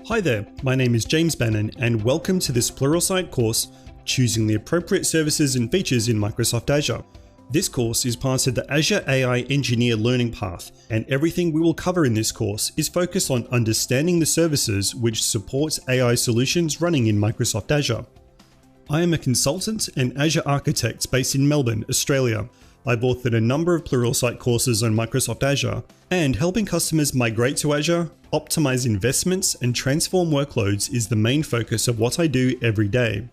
Hi there, my name is James Bannon and welcome to this Pluralsight course, Choosing the Appropriate Services and Features in Microsoft Azure. This course is part of the Azure AI Engineer Learning Path, and everything we will cover in this course is focused on understanding the services which support AI solutions running in Microsoft Azure. I am a consultant and Azure architect based in Melbourne, Australia. I've authored a number of Pluralsight courses on Microsoft Azure, and helping customers migrate to Azure, optimize investments, and transform workloads is the main focus of what I do every day.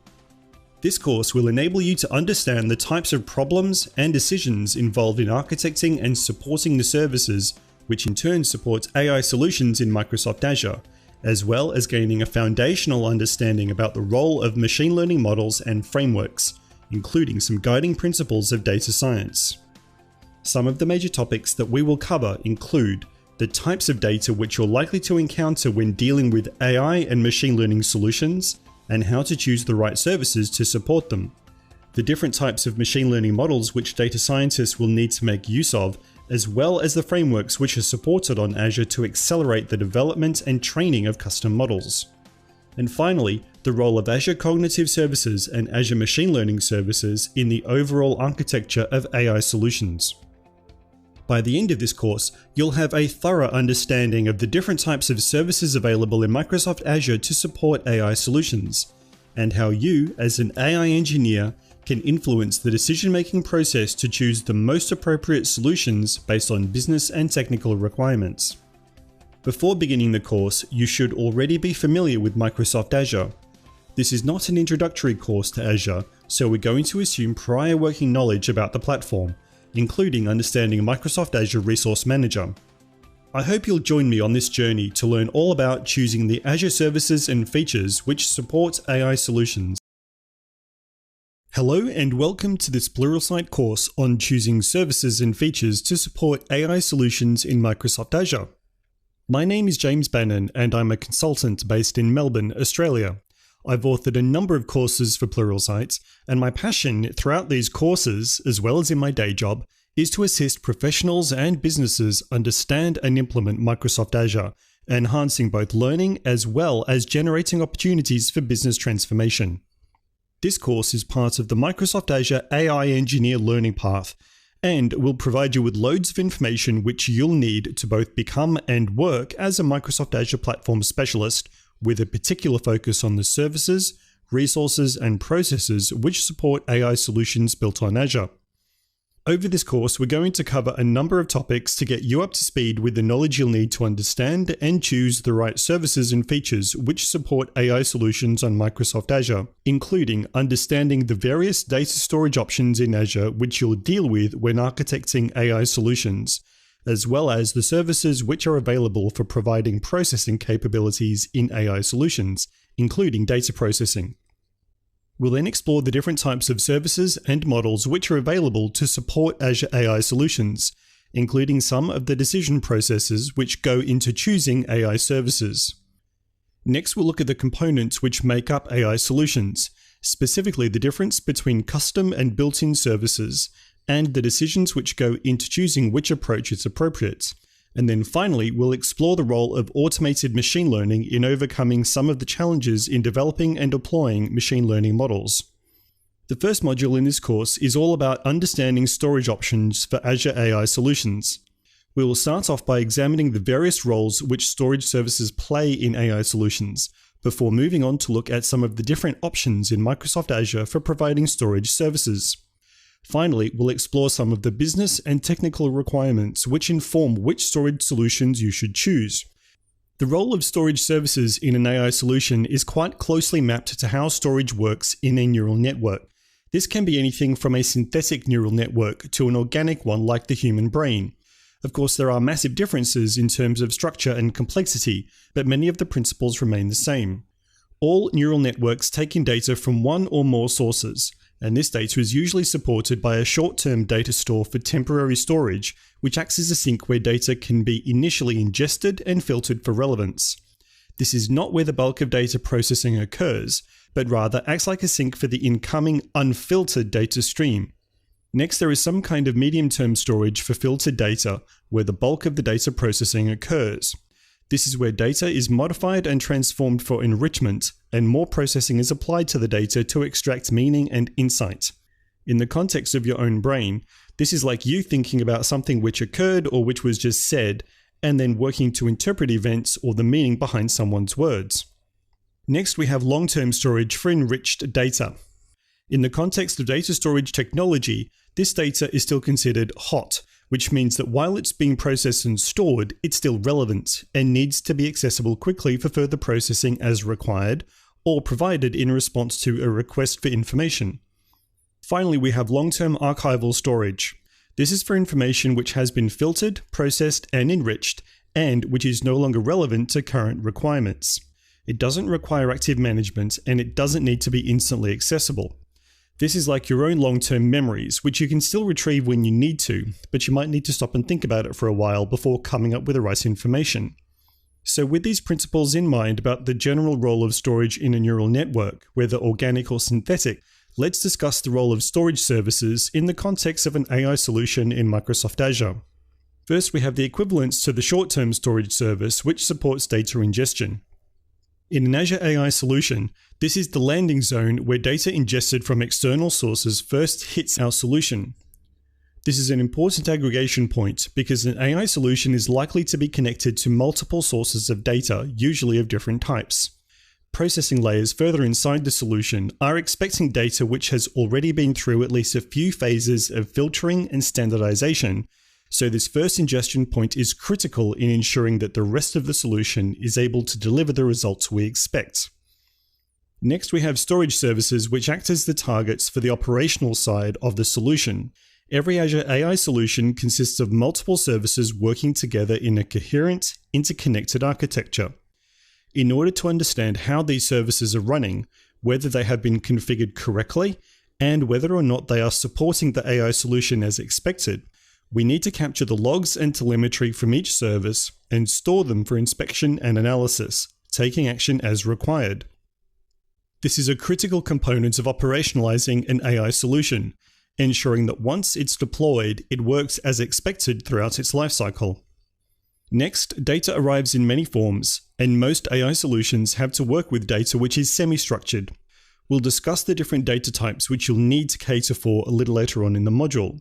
This course will enable you to understand the types of problems and decisions involved in architecting and supporting the services, which in turn support AI solutions in Microsoft Azure, as well as gaining a foundational understanding about the role of machine learning models and frameworks, including some guiding principles of data science. Some of the major topics that we will cover include the types of data which you're likely to encounter when dealing with AI and machine learning solutions, and how to choose the right services to support them, the different types of machine learning models which data scientists will need to make use of, as well as the frameworks which are supported on Azure to accelerate the development and training of custom models. And finally, the role of Azure Cognitive Services and Azure Machine Learning Services in the overall architecture of AI solutions. By the end of this course, you'll have a thorough understanding of the different types of services available in Microsoft Azure to support AI solutions, and how you, as an AI engineer, can influence the decision-making process to choose the most appropriate solutions based on business and technical requirements. Before beginning the course, you should already be familiar with Microsoft Azure. This is not an introductory course to Azure, so we're going to assume prior working knowledge about the platform, including understanding Microsoft Azure Resource Manager. I hope you'll join me on this journey to learn all about choosing the Azure services and features which support AI solutions. Hello and welcome to this Pluralsight course on choosing services and features to support AI solutions in Microsoft Azure. My name is James Bannon and I'm a consultant based in Melbourne, Australia. I've authored a number of courses for Pluralsight, and my passion throughout these courses, as well as in my day job, is to assist professionals and businesses understand and implement Microsoft Azure, enhancing both learning as well as generating opportunities for business transformation. This course is part of the Microsoft Azure AI Engineer Learning Path, and will provide you with loads of information which you'll need to both become and work as a Microsoft Azure Platform Specialist, with a particular focus on the services, resources, and processes which support AI solutions built on Azure. Over this course, we're going to cover a number of topics to get you up to speed with the knowledge you'll need to understand and choose the right services and features which support AI solutions on Microsoft Azure, including understanding the various data storage options in Azure which you'll deal with when architecting AI solutions, as well as the services which are available for providing processing capabilities in AI solutions, including data processing. We'll then explore the different types of services and models which are available to support Azure AI solutions, including some of the decision processes which go into choosing AI services. Next, we'll look at the components which make up AI solutions, specifically the difference between custom and built-in services, and the decisions which go into choosing which approach is appropriate. And then finally, we'll explore the role of automated machine learning in overcoming some of the challenges in developing and deploying machine learning models. The first module in this course is all about understanding storage options for Azure AI solutions. We will start off by examining the various roles which storage services play in AI solutions, before moving on to look at some of the different options in Microsoft Azure for providing storage services. Finally, we'll explore some of the business and technical requirements which inform which storage solutions you should choose. The role of storage services in an AI solution is quite closely mapped to how storage works in a neural network. This can be anything from a synthetic neural network to an organic one like the human brain. Of course, there are massive differences in terms of structure and complexity, but many of the principles remain the same. All neural networks take in data from one or more sources, and this data is usually supported by a short-term data store for temporary storage, which acts as a sink where data can be initially ingested and filtered for relevance. This is not where the bulk of data processing occurs, but rather acts like a sink for the incoming unfiltered data stream. Next, there is some kind of medium-term storage for filtered data, where the bulk of the data processing occurs. This is where data is modified and transformed for enrichment, and more processing is applied to the data to extract meaning and insight. In the context of your own brain, this is like you thinking about something which occurred or which was just said, and then working to interpret events or the meaning behind someone's words. Next, we have long-term storage for enriched data. In the context of data storage technology, this data is still considered hot, which means that while it's being processed and stored, it's still relevant and needs to be accessible quickly for further processing as required, or provided in response to a request for information. Finally, we have long-term archival storage. This is for information which has been filtered, processed, and enriched, and which is no longer relevant to current requirements. It doesn't require active management, and it doesn't need to be instantly accessible. This is like your own long-term memories, which you can still retrieve when you need to, but you might need to stop and think about it for a while before coming up with the right information. So with these principles in mind about the general role of storage in a neural network, whether organic or synthetic, let's discuss the role of storage services in the context of an AI solution in Microsoft Azure. First, we have the equivalence to the short-term storage service, which supports data ingestion. In an Azure AI solution, this is the landing zone where data ingested from external sources first hits our solution. This is an important aggregation point because an AI solution is likely to be connected to multiple sources of data, usually of different types. Processing layers further inside the solution are expecting data which has already been through at least a few phases of filtering and standardization, so this first ingestion point is critical in ensuring that the rest of the solution is able to deliver the results we expect. Next, we have storage services which act as the targets for the operational side of the solution. Every Azure AI solution consists of multiple services working together in a coherent, interconnected architecture. In order to understand how these services are running, whether they have been configured correctly, and whether or not they are supporting the AI solution as expected, we need to capture the logs and telemetry from each service and store them for inspection and analysis, taking action as required. This is a critical component of operationalizing an AI solution, ensuring that once it's deployed, it works as expected throughout its lifecycle. Next, data arrives in many forms, and most AI solutions have to work with data which is semi-structured. We'll discuss the different data types which you'll need to cater for a little later on in the module.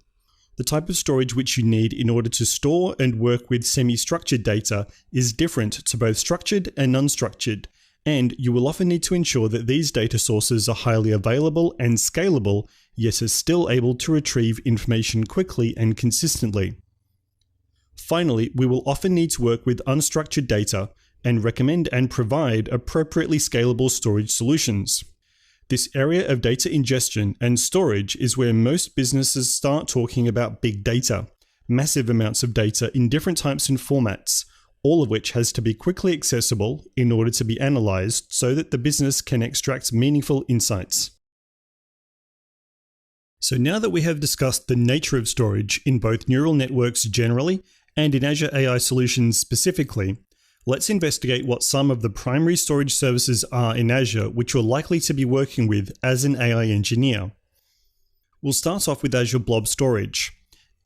The type of storage which you need in order to store and work with semi-structured data is different to both structured and unstructured, and you will often need to ensure that these data sources are highly available and scalable, yet are still able to retrieve information quickly and consistently. Finally, we will often need to work with unstructured data and recommend and provide appropriately scalable storage solutions. This area of data ingestion and storage is where most businesses start talking about big data, massive amounts of data in different types and formats, all of which has to be quickly accessible in order to be analyzed so that the business can extract meaningful insights. So now that we have discussed the nature of storage in both neural networks generally and in Azure AI solutions specifically, let's investigate what some of the primary storage services are in Azure which you're likely to be working with as an AI engineer. We'll start off with Azure Blob Storage.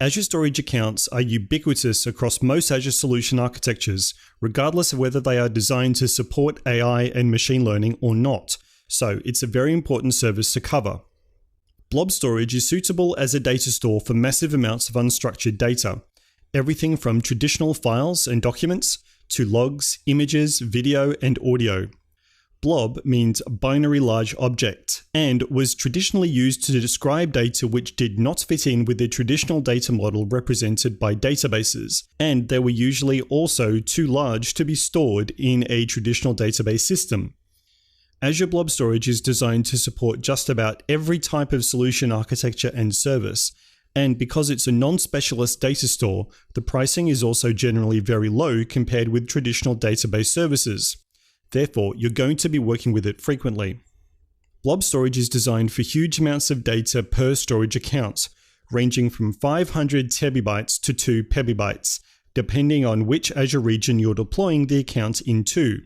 Azure Storage accounts are ubiquitous across most Azure solution architectures, regardless of whether they are designed to support AI and machine learning or not, so it's a very important service to cover. Blob Storage is suitable as a data store for massive amounts of unstructured data, everything from traditional files and documents to logs, images, video, and audio. Blob means binary large object and was traditionally used to describe data which did not fit in with the traditional data model represented by databases, and they were usually also too large to be stored in a traditional database system. Azure Blob Storage is designed to support just about every type of solution architecture and service, and because it's a non-specialist data store, the pricing is also generally very low compared with traditional database services. Therefore, you're going to be working with it frequently. Blob Storage is designed for huge amounts of data per storage account, ranging from 500 terabytes to 2 petabytes, depending on which Azure region you're deploying the account into.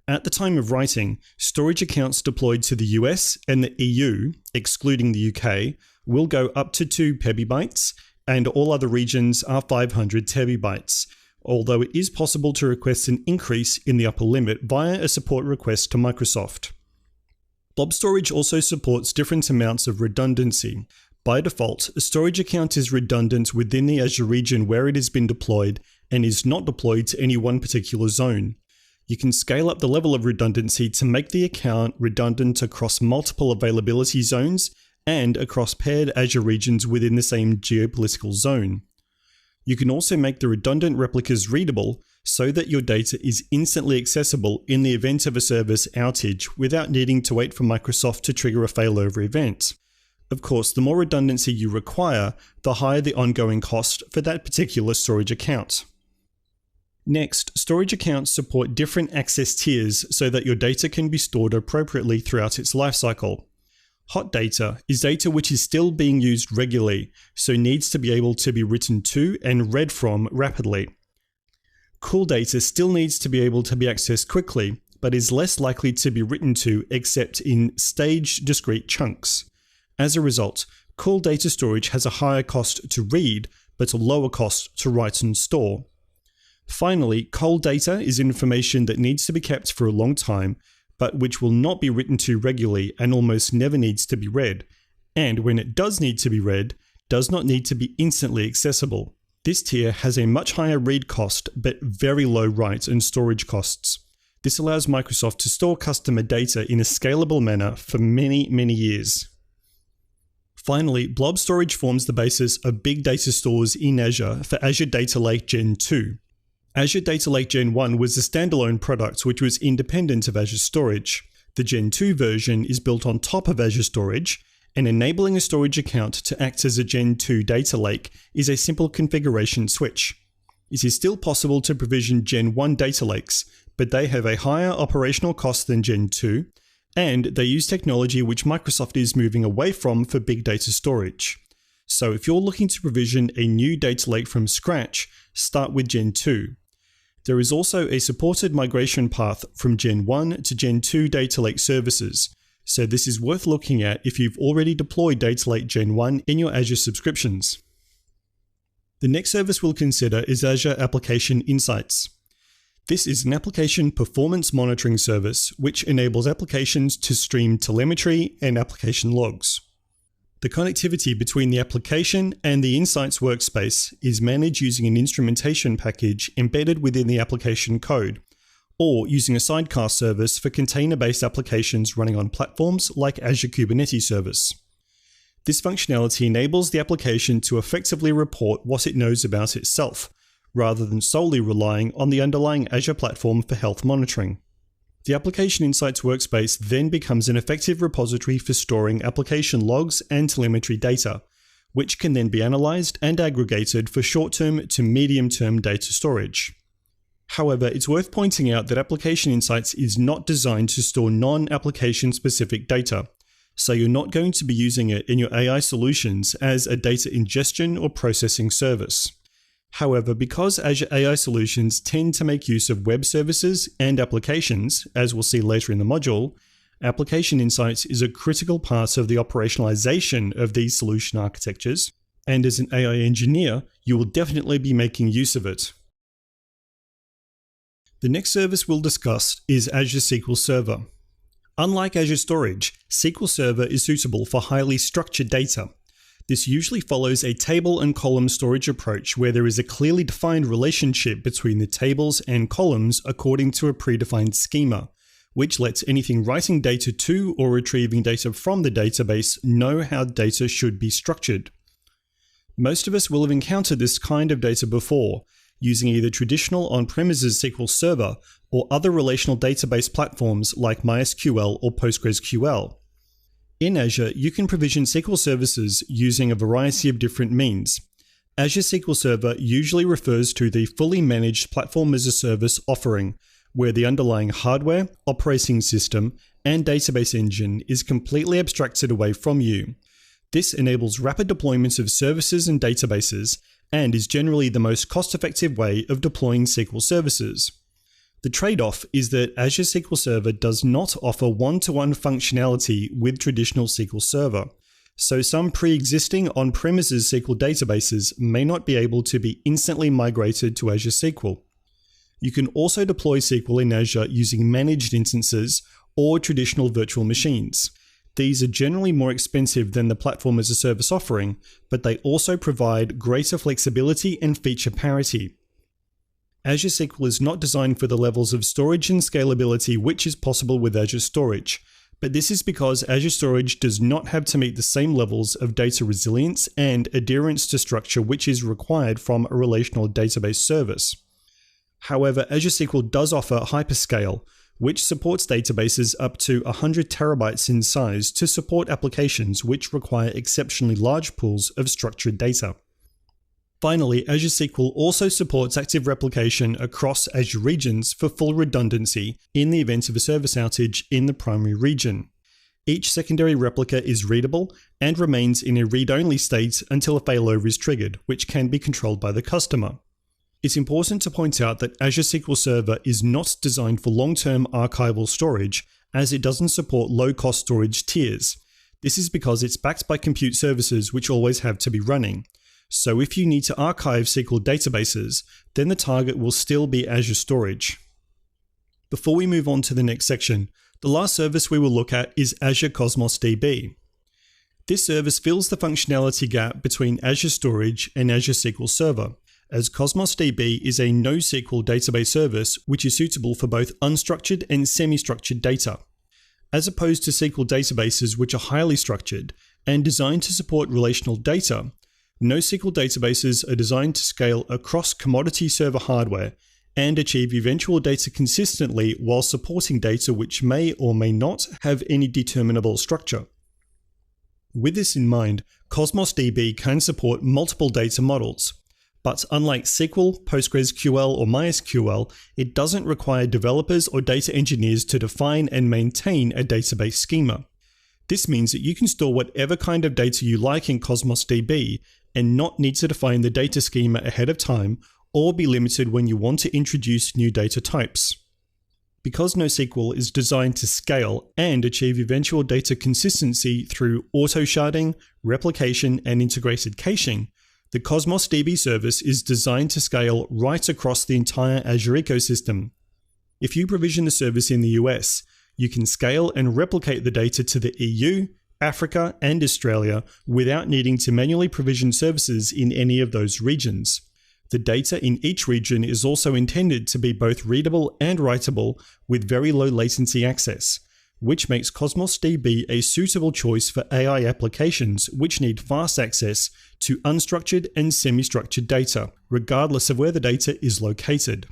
At the time of writing, storage accounts deployed to the US and the EU, excluding the UK, will go up to 2 petabytes, and all other regions are 500 terabytes, although it is possible to request an increase in the upper limit via a support request to Microsoft. Blob Storage also supports different amounts of redundancy. By default, a storage account is redundant within the Azure region where it has been deployed and is not deployed to any one particular zone. You can scale up the level of redundancy to make the account redundant across multiple availability zones and across paired Azure regions within the same geopolitical zone. You can also make the redundant replicas readable so that your data is instantly accessible in the event of a service outage without needing to wait for Microsoft to trigger a failover event. Of course, the more redundancy you require, the higher the ongoing cost for that particular storage account. Next, storage accounts support different access tiers so that your data can be stored appropriately throughout its lifecycle. Hot data is data which is still being used regularly, so needs to be able to be written to and read from rapidly. Cool data still needs to be able to be accessed quickly, but is less likely to be written to except in staged discrete chunks. As a result, cool data storage has a higher cost to read, but a lower cost to write and store. Finally, cold data is information that needs to be kept for a long time, but which will not be written to regularly and almost never needs to be read, and when it does need to be read, does not need to be instantly accessible. This tier has a much higher read cost, but very low write and storage costs. This allows Microsoft to store customer data in a scalable manner for many, many years. Finally, Blob Storage forms the basis of big data stores in Azure for Azure Data Lake Gen 2. Azure Data Lake Gen 1 was a standalone product which was independent of Azure Storage. The Gen 2 version is built on top of Azure Storage, and enabling a storage account to act as a Gen 2 data lake is a simple configuration switch. It is still possible to provision Gen 1 data lakes, but they have a higher operational cost than Gen 2, and they use technology which Microsoft is moving away from for big data storage. So if you're looking to provision a new data lake from scratch, start with Gen 2. There is also a supported migration path from Gen 1 to Gen 2 data lake services, so this is worth looking at if you've already deployed Data Lake Gen 1 in your Azure subscriptions. The next service we'll consider is Azure Application Insights. This is an application performance monitoring service which enables applications to stream telemetry and application logs. The connectivity between the application and the Insights workspace is managed using an instrumentation package embedded within the application code, or using a sidecar service for container-based applications running on platforms like Azure Kubernetes Service. This functionality enables the application to effectively report what it knows about itself, rather than solely relying on the underlying Azure platform for health monitoring. The Application Insights workspace then becomes an effective repository for storing application logs and telemetry data, which can then be analyzed and aggregated for short-term to medium-term data storage. However, it's worth pointing out that Application Insights is not designed to store non-application specific data, so you're not going to be using it in your AI solutions as a data ingestion or processing service. However, because Azure AI solutions tend to make use of web services and applications, as we'll see later in the module, Application Insights is a critical part of the operationalization of these solution architectures, and as an AI engineer, you will definitely be making use of it. The next service we'll discuss is Azure SQL Server. Unlike Azure Storage, SQL Server is suitable for highly structured data. This usually follows a table and column storage approach where there is a clearly defined relationship between the tables and columns according to a predefined schema, which lets anything writing data to or retrieving data from the database know how data should be structured. Most of us will have encountered this kind of data before, using either traditional on-premises SQL Server or other relational database platforms like MySQL or PostgreSQL. In Azure, you can provision SQL services using a variety of different means. Azure SQL Server usually refers to the fully managed platform as a service offering, where the underlying hardware, operating system, and database engine is completely abstracted away from you. This enables rapid deployment of services and databases, and is generally the most cost-effective way of deploying SQL services. The trade-off is that Azure SQL Server does not offer one-to-one functionality with traditional SQL Server, So some pre-existing on-premises SQL databases may not be able to be instantly migrated to Azure SQL. You can also deploy SQL in Azure using managed instances or traditional virtual machines. These are generally more expensive than the platform as a service offering, but they also provide greater flexibility and feature parity. Azure SQL is not designed for the levels of storage and scalability which is possible with Azure Storage, but this is because Azure Storage does not have to meet the same levels of data resilience and adherence to structure which is required from a relational database service. However, Azure SQL does offer hyperscale, which supports databases up to 100 terabytes in size to support applications which require exceptionally large pools of structured data. Finally, Azure SQL also supports active replication across Azure regions for full redundancy in the event of a service outage in the primary region. Each secondary replica is readable and remains in a read-only state until a failover is triggered, which can be controlled by the customer. It's important to point out that Azure SQL Server is not designed for long-term archival storage, as it doesn't support low-cost storage tiers. This is because it's backed by compute services which always have to be running. So if you need to archive SQL databases, then the target will still be Azure Storage. Before we move on to the next section, the last service we will look at is Azure Cosmos DB. This service fills the functionality gap between Azure Storage and Azure SQL Server, as Cosmos DB is a NoSQL database service which is suitable for both unstructured and semi-structured data. As opposed to SQL databases which are highly structured and designed to support relational data, NoSQL databases are designed to scale across commodity server hardware and achieve eventual data consistently while supporting data which may or may not have any determinable structure. With this in mind, Cosmos DB can support multiple data models. But unlike SQL, PostgreSQL, or MySQL, it doesn't require developers or data engineers to define and maintain a database schema. This means that you can store whatever kind of data you like in Cosmos DB and not need to define the data schema ahead of time or be limited when you want to introduce new data types. Because NoSQL is designed to scale and achieve eventual data consistency through auto-sharding, replication, and integrated caching, the Cosmos DB service is designed to scale right across the entire Azure ecosystem. If you provision the service in the US, you can scale and replicate the data to the EU, Africa, and Australia without needing to manually provision services in any of those regions. The data in each region is also intended to be both readable and writable with very low latency access, which makes Cosmos DB a suitable choice for AI applications which need fast access to unstructured and semi-structured data, regardless of where the data is located.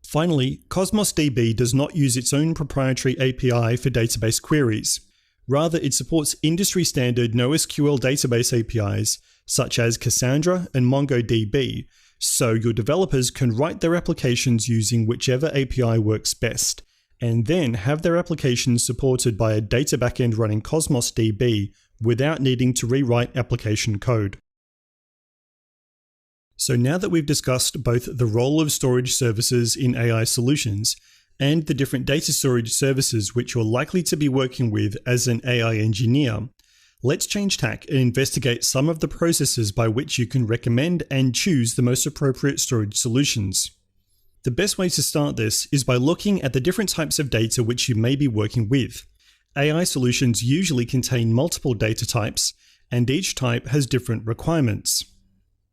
Finally, Cosmos DB does not use its own proprietary API for database queries. Rather, it supports industry-standard NoSQL database APIs, such as Cassandra and MongoDB, so your developers can write their applications using whichever API works best, and then have their applications supported by a data backend running Cosmos DB without needing to rewrite application code. So now that we've discussed both the role of storage services in AI solutions and the different data storage services which you're likely to be working with as an AI engineer, let's change tack and investigate some of the processes by which you can recommend and choose the most appropriate storage solutions. The best way to start this is by looking at the different types of data which you may be working with. AI solutions usually contain multiple data types, and each type has different requirements.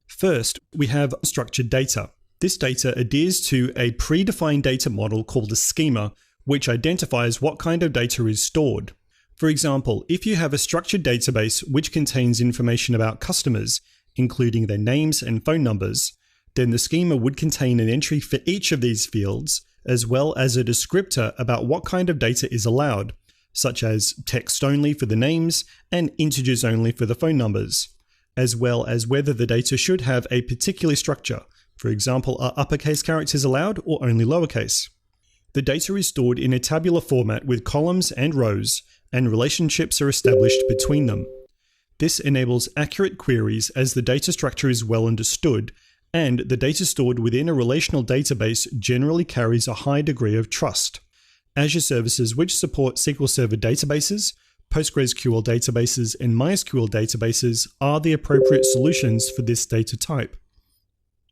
First, we have structured data. This data adheres to a predefined data model called a schema, which identifies what kind of data is stored. For example, if you have a structured database which contains information about customers, including their names and phone numbers, then the schema would contain an entry for each of these fields, as well as a descriptor about what kind of data is allowed, such as text only for the names and integers only for the phone numbers, as well as whether the data should have a particular structure. For example, are uppercase characters allowed or only lowercase? The data is stored in a tabular format with columns and rows, and relationships are established between them. This enables accurate queries as the data structure is well understood, and the data stored within a relational database generally carries a high degree of trust. Azure services which support SQL Server databases, PostgreSQL databases, and MySQL databases are the appropriate solutions for this data type.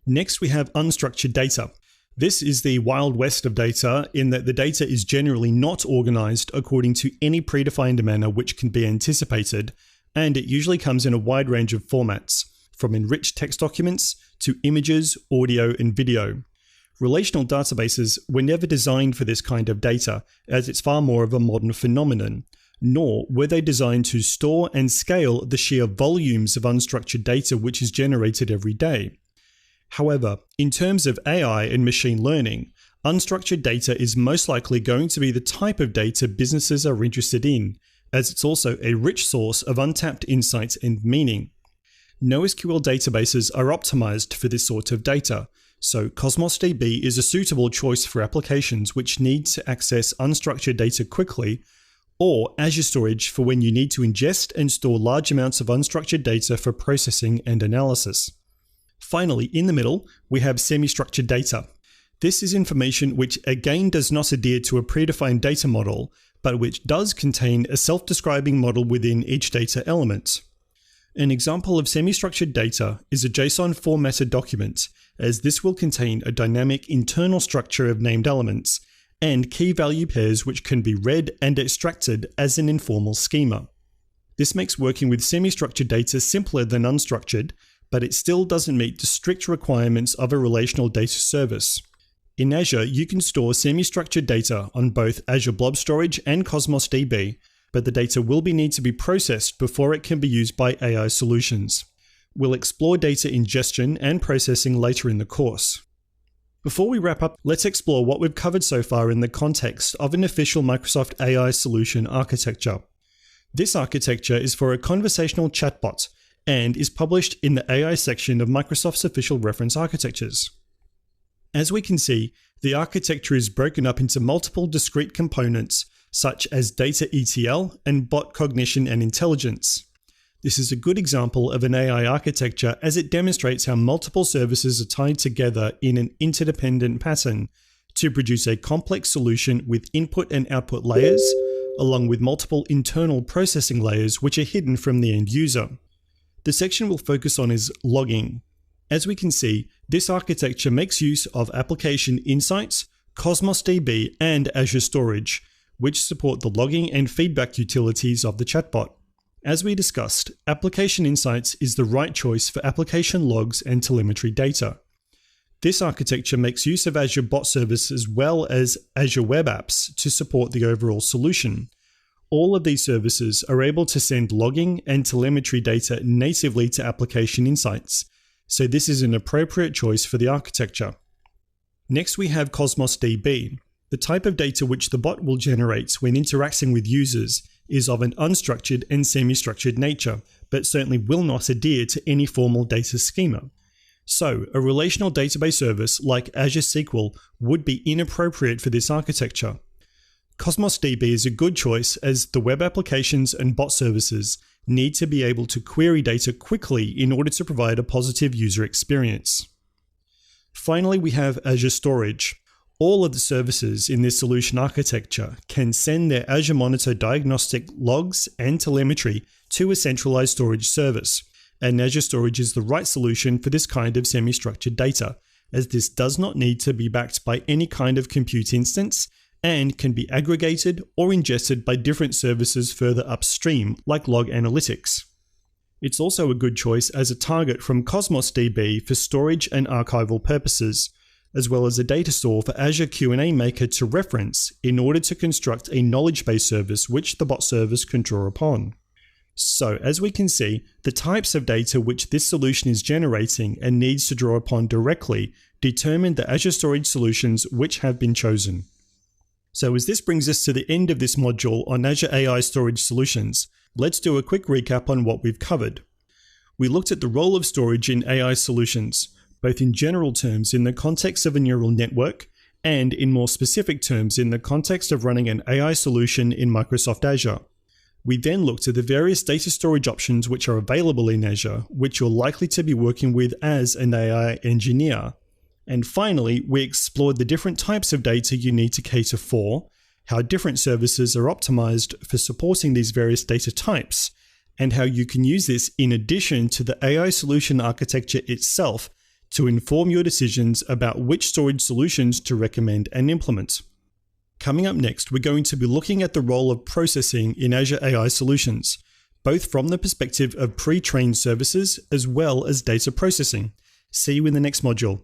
Next, we have unstructured data. This is the wild west of data in that the data is generally not organized according to any predefined manner which can be anticipated, and it usually comes in a wide range of formats, from enriched text documents to images, audio, and video. Relational databases were never designed for this kind of data, as it's far more of a modern phenomenon, nor were they designed to store and scale the sheer volumes of unstructured data which is generated every day. However, in terms of AI and machine learning, unstructured data is most likely going to be the type of data businesses are interested in, as it's also a rich source of untapped insights and meaning. NoSQL databases are optimized for this sort of data, so Cosmos DB is a suitable choice for applications which need to access unstructured data quickly, or Azure Storage for when you need to ingest and store large amounts of unstructured data for processing and analysis. Finally, in the middle, we have semi-structured data. This is information which again does not adhere to a predefined data model, but which does contain a self-describing model within each data element. An example of semi-structured data is a JSON formatted document, as this will contain a dynamic internal structure of named elements and key value pairs which can be read and extracted as an informal schema. This makes working with semi-structured data simpler than unstructured, but it still doesn't meet the strict requirements of a relational data service. In Azure, you can store semi-structured data on both Azure Blob Storage and Cosmos DB, but the data will need to be processed before it can be used by AI solutions. We'll explore data ingestion and processing later in the course. Before we wrap up, let's explore what we've covered so far in the context of an official Microsoft AI solution architecture. This architecture is for a conversational chatbot, and is published in the AI section of Microsoft's official reference architectures. As we can see, the architecture is broken up into multiple discrete components, such as data ETL and bot cognition and intelligence. This is a good example of an AI architecture as it demonstrates how multiple services are tied together in an interdependent pattern to produce a complex solution with input and output layers, along with multiple internal processing layers which are hidden from the end user. The section we'll focus on is logging. As we can see, this architecture makes use of application insights, Cosmos DB, and Azure Storage, which support the logging and feedback utilities of the chatbot. As we discussed, application insights is the right choice for application logs and telemetry data. This architecture makes use of Azure Bot Service as well as Azure Web Apps to support the overall solution. All of these services are able to send logging and telemetry data natively to application insights, so this is an appropriate choice for the architecture. Next, we have Cosmos DB. The type of data which the bot will generate when interacting with users is of an unstructured and semi-structured nature, but certainly will not adhere to any formal data schema. So, a relational database service like Azure SQL would be inappropriate for this architecture. Cosmos DB is a good choice as the web applications and bot services need to be able to query data quickly in order to provide a positive user experience. Finally, we have Azure Storage. All of the services in this solution architecture can send their Azure Monitor diagnostic logs and telemetry to a centralized storage service, and Azure Storage is the right solution for this kind of semi-structured data, as this does not need to be backed by any kind of compute instance and can be aggregated or ingested by different services further upstream, like log analytics. It's also a good choice as a target from Cosmos DB for storage and archival purposes, as well as a data store for Azure Q&A Maker to reference in order to construct a knowledge base service which the bot service can draw upon. So, as we can see, the types of data which this solution is generating and needs to draw upon directly determine the Azure Storage solutions which have been chosen. So as this brings us to the end of this module on Azure AI Storage Solutions, let's do a quick recap on what we've covered. We looked at the role of storage in AI solutions, both in general terms in the context of a neural network, and in more specific terms in the context of running an AI solution in Microsoft Azure. We then looked at the various data storage options which are available in Azure, which you're likely to be working with as an AI engineer. And finally, we explored the different types of data you need to cater for, how different services are optimized for supporting these various data types, and how you can use this in addition to the AI solution architecture itself to inform your decisions about which storage solutions to recommend and implement. Coming up next, we're going to be looking at the role of processing in Azure AI solutions, both from the perspective of pre-trained services as well as data processing. See you in the next module.